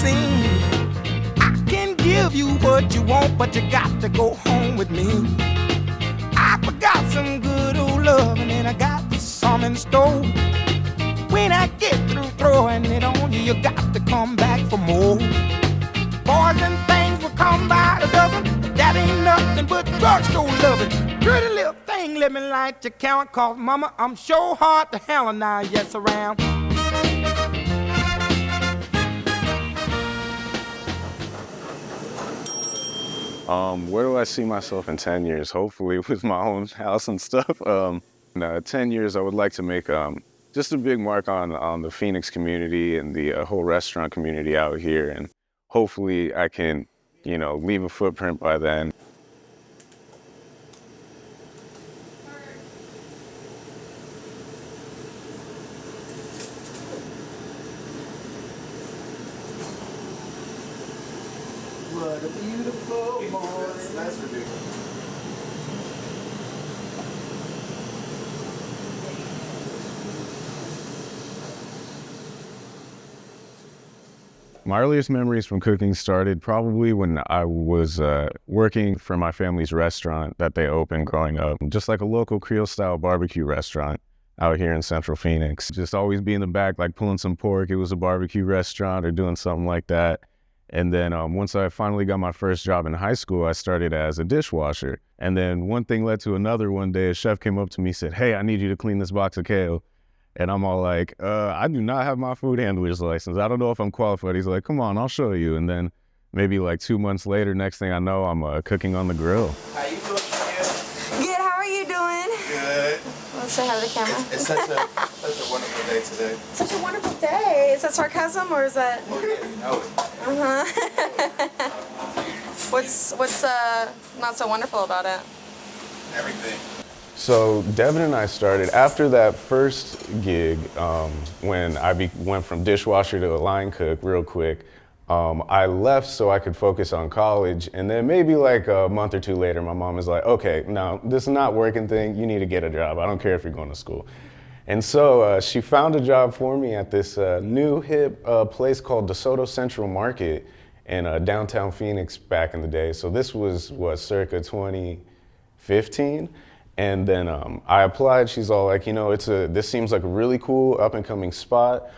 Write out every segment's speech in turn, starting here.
scene. I can give you what you want, but you got to go home with me. I forgot some good old love, and then I got some in store. When I get through throwing it on you, you got to come back for more. Boys and things will come by the dozen, but that ain't nothing but drugstore loving. Pretty little thing, let me light your count, cause mama, I'm sure hard to handle now, yes around. Where do I see myself in 10 years? Hopefully with my own house and stuff. In 10 years, I would like to make just a big mark on the Phoenix community and the whole restaurant community out here. And hopefully I can, leave a footprint by then. What a beautiful morning. That's ridiculous. My earliest memories from cooking started probably when I was working for my family's restaurant that they opened growing up. Just like a local Creole-style barbecue restaurant out here in Central Phoenix. Just always be in the back, like pulling some pork. It was a barbecue restaurant or doing something like that. And then once I finally got my first job in high school, I started as a dishwasher. And then one thing led to another. One day, a chef came up to me and said, "Hey, I need you to clean this box of kale." And I'm all like, I do not have my food handler's license. I don't know if I'm qualified. He's like, "Come on, I'll show you." And then maybe like 2 months later, next thing I know, I'm cooking on the grill. How you doing, Gia? Good, how are you doing? Good. Let's say hi to the camera. It's such a wonderful day today. Such a wonderful day. Is that sarcasm or is that? Oh yeah, you know it. Uh-huh. What's not so wonderful about it? Everything. So Devin and I started after that first gig when I went from dishwasher to a line cook real quick. I left so I could focus on college, and then maybe like a month or two later, my mom is like, "Okay, no, this is not working thing. You need to get a job. I don't care if you're going to school." And so she found a job for me at this new hip place called DeSoto Central Market in downtown Phoenix back in the day. So this was circa 2015. And then I applied. She's all like, this seems like a really cool up and coming spot.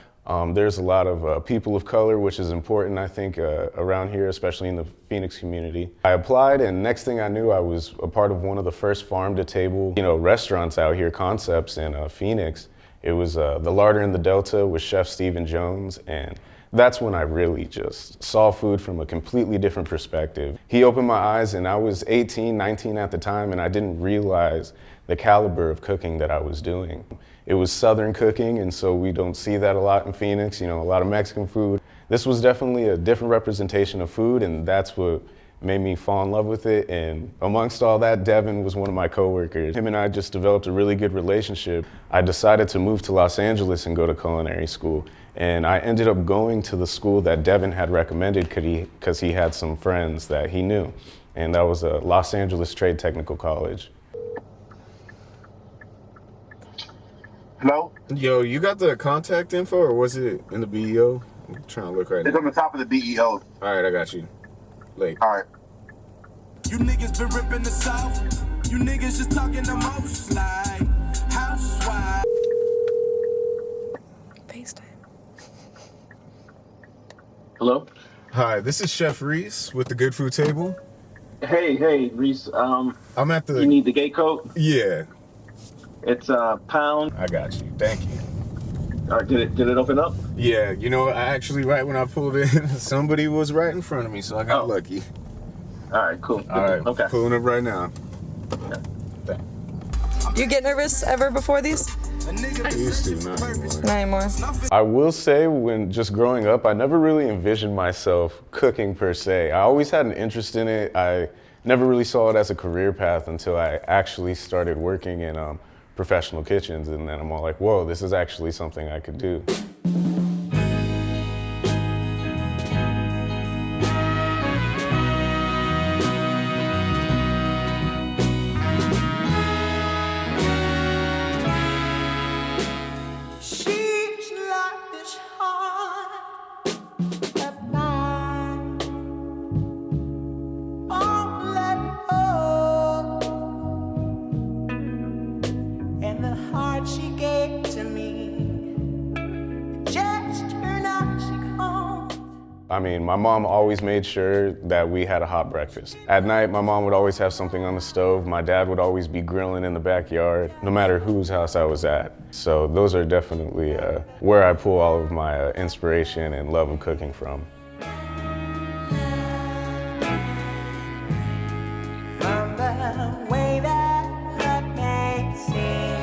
There's a lot of people of color, which is important, I think, around here, especially in the Phoenix community. I applied, and next thing I knew, I was a part of one of the first farm-to-table, restaurants out here, concepts in Phoenix. It was the Larder in the Delta with Chef Stephen Jones, and that's when I really just saw food from a completely different perspective. He opened my eyes, and I was 18, 19 at the time, and I didn't realize the caliber of cooking that I was doing. It was Southern cooking, and so we don't see that a lot in Phoenix, a lot of Mexican food. This was definitely a different representation of food, and that's what made me fall in love with it. And amongst all that, Devin was one of my coworkers. Him and I just developed a really good relationship. I decided to move to Los Angeles and go to culinary school. And I ended up going to the school that Devin had recommended because he had some friends that he knew. And that was a Los Angeles Trade Technical College. Hello? Yo, you got the contact info, or was it in the BEO? I'm trying to look right It's now. on the top of the BEO. All right, I got you. Late. All right. You niggas been ripping the South. You niggas just talking the most like housewives. FaceTime. Hello? Hi, this is Chef Reese with the Good Food Table. Hey, Reese. I'm at the. You need the gate code? Yeah, It's pound. I got you. Thank you. All right, did it open up? Yeah, I actually, right when I pulled in, somebody was right in front of me, so I got lucky. All right, cool. All right, Okay. pulling up right now. You get nervous ever before these? I used to, not anymore. Not anymore. I will say, when just growing up, I never really envisioned myself cooking per se. I always had an interest in it. I never really saw it as a career path until I actually started working in professional kitchens, and then I'm all like, whoa, this is actually something I could do. She's like this heart that I mean, my mom always made sure that we had a hot breakfast. At night, my mom would always have something on the stove. My dad would always be grilling in the backyard, no matter whose house I was at. So those are definitely where I pull all of my inspiration and love of cooking from. From the way that love may seem,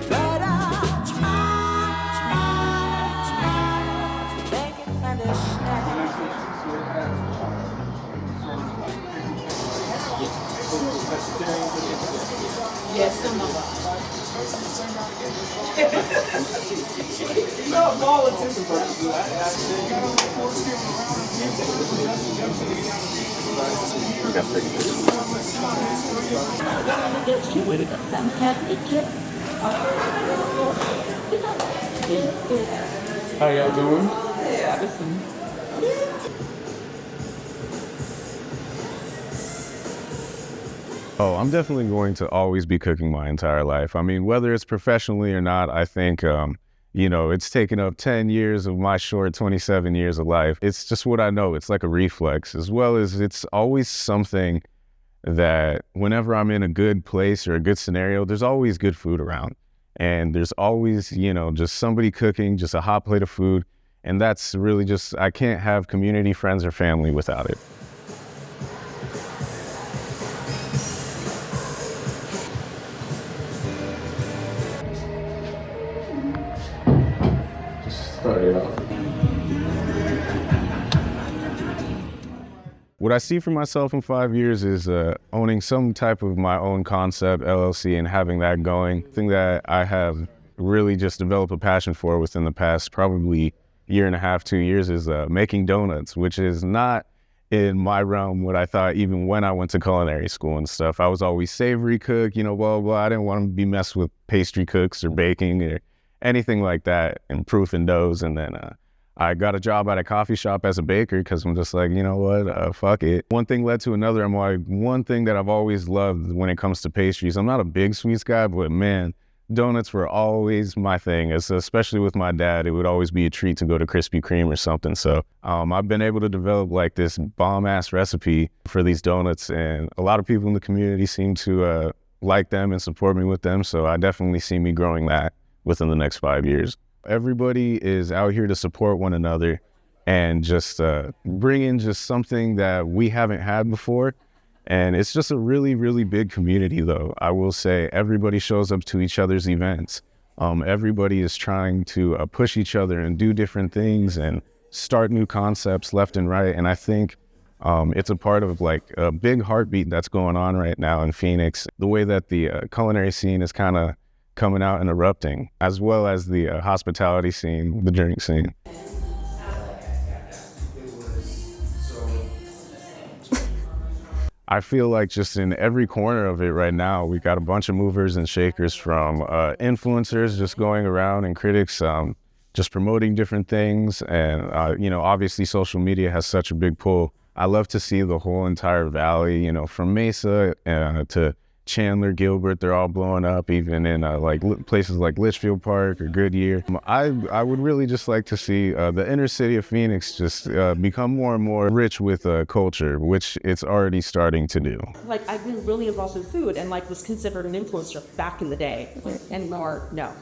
but I'll try to make it understand. How y'all doing? Oh, I'm definitely going to always be cooking my entire life. I mean, whether it's professionally or not, I think, it's taken up 10 years of my short 27 years of life. It's just what I know. It's like a reflex, as well as it's always something that whenever I'm in a good place or a good scenario, there's always good food around. And there's always, just somebody cooking, just a hot plate of food. And that's really just, I can't have community, friends, or family without it. Started off. What I see for myself in 5 years is owning some type of my own concept, LLC, and having that going. The thing that I have really just developed a passion for within the past probably year and a half, 2 years is making donuts, which is not in my realm what I thought even when I went to culinary school and stuff. I was always savory cook, blah, blah, blah. I didn't want to be messed with pastry cooks or baking or anything like that, and proofing doughs. And then I got a job at a coffee shop as a baker because I'm just like, fuck it. One thing led to another. I'm like, one thing that I've always loved when it comes to pastries, I'm not a big sweets guy, but man, donuts were always my thing. Especially with my dad, it would always be a treat to go to Krispy Kreme or something. So I've been able to develop like this bomb-ass recipe for these donuts, and a lot of people in the community seem to like them and support me with them. So I definitely see me growing that within the next 5 years. Everybody is out here to support one another and just bring in just something that we haven't had before. And it's just a really, really big community, though. I will say everybody shows up to each other's events. Everybody is trying to push each other and do different things and start new concepts left and right. And I think it's a part of like a big heartbeat that's going on right now in Phoenix. The way that the culinary scene is kind of coming out and erupting, as well as the hospitality scene, the drink scene. I feel like just in every corner of it right now, we got a bunch of movers and shakers, from influencers just going around and critics just promoting different things. And, obviously social media has such a big pull. I love to see the whole entire valley, from Mesa to Chandler, Gilbert, they're all blowing up, even in places like Litchfield Park or Goodyear. I would really just like to see the inner city of Phoenix just become more and more rich with culture, which it's already starting to do. Like, I've been really involved in food and was considered an influencer back in the day, and more, no.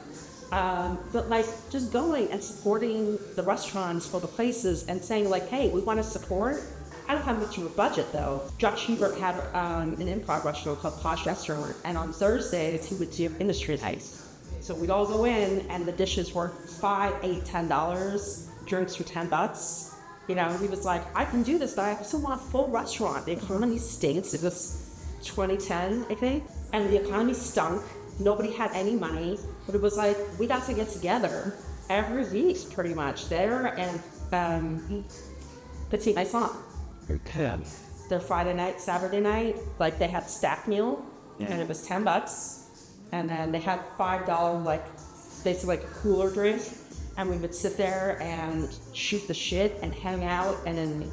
But just going and supporting the restaurants or the places and saying hey, we want to support. I don't have much of a budget though. Josh Hebert had an improv restaurant called Posh Restaurant, and on Thursdays he would do industry nights. So we'd all go in, and the dishes were $5, $8, $10. Drinks were $10. He was like, I can do this, but I also want a full restaurant. The economy stinks. It was 2010, I think, and the economy stunk. Nobody had any money, but it was like we got to get together every week, pretty much there, and Petit Maison. Their Friday night, Saturday night, they had stack meal, and it was $10, and then they had $5 basically a cooler drink, and we would sit there and shoot the shit and hang out, and then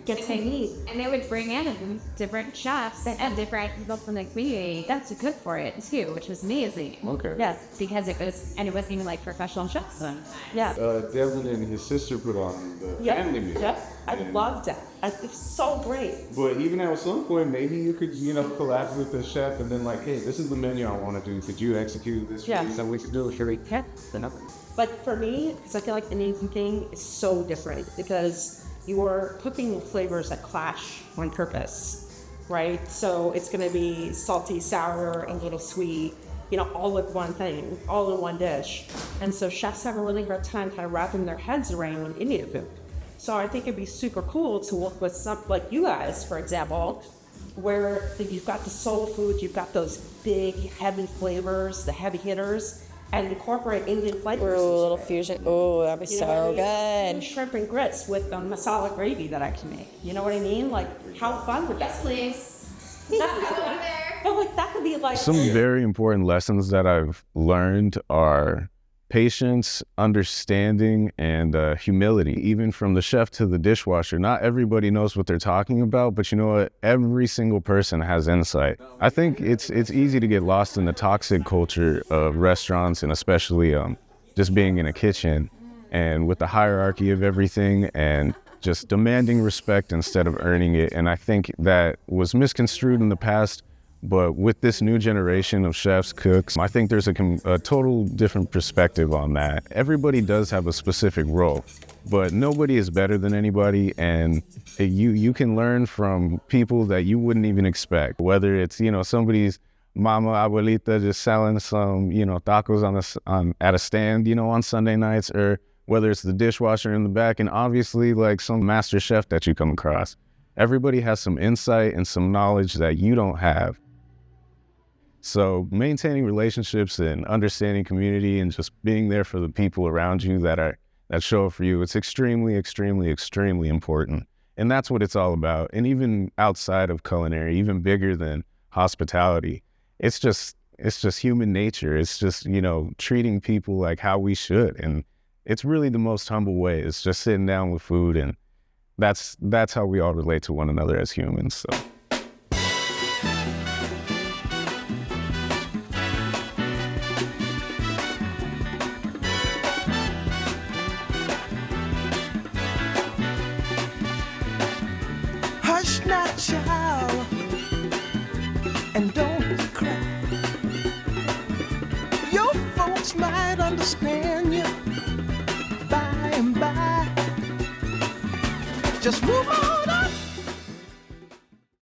get to eat. And they would bring in different chefs and different people from the community. That's good for it too, which was amazing. Okay. Yes. Because it wasn't even like professional chefs. Yeah. Devin and his sister put on the Yep. family meal. Yep. I loved that. It's so great. But even at some point, maybe you could, collab with the chef and then like, hey, this is the menu I want to do. Could you execute this? Yeah. So we could do it. Here we can. But for me, because I feel like the Indian thing is so different because you are cooking flavors that clash on purpose, right? So it's going to be salty, sour, and a little sweet, all with one thing, all in one dish. And so chefs have a really hard time kind of wrapping their heads around Indian food. So I think it'd be super cool to work with some, like you guys, for example, where you've got the soul food, you've got those big, heavy flavors, the heavy hitters, and incorporate Indian flavors. Ooh, a little fusion. Ooh, that'd be so good. Shrimp and grits with masala gravy that I can make. You know what I mean? Like, how fun would that be? Please. But like, that could be like... Some very important lessons that I've learned are patience, understanding, and humility. Even from the chef to the dishwasher, not everybody knows what they're talking about, but you know what? Every single person has insight. I think it's easy to get lost in the toxic culture of restaurants, and especially just being in a kitchen and with the hierarchy of everything and just demanding respect instead of earning it. And I think that was misconstrued in the past. But with this new generation of chefs, cooks, I think there's a total different perspective on that. Everybody does have a specific role, but nobody is better than anybody. And you can learn from people that you wouldn't even expect, whether it's, somebody's mama, abuelita just selling some, tacos at a stand, on Sunday nights, or whether it's the dishwasher in the back, and obviously like some master chef that you come across. Everybody has some insight and some knowledge that you don't have. So maintaining relationships and understanding community and just being there for the people around you that show up for you, it's extremely, extremely, extremely important. And that's what it's all about. And even outside of culinary, even bigger than hospitality, it's just human nature. It's just, treating people like how we should. And it's really the most humble way. It's just sitting down with food, and that's how we all relate to one another as humans. So. Hush now, child, and don't cry. Your folks might understand you by and by. Just move on.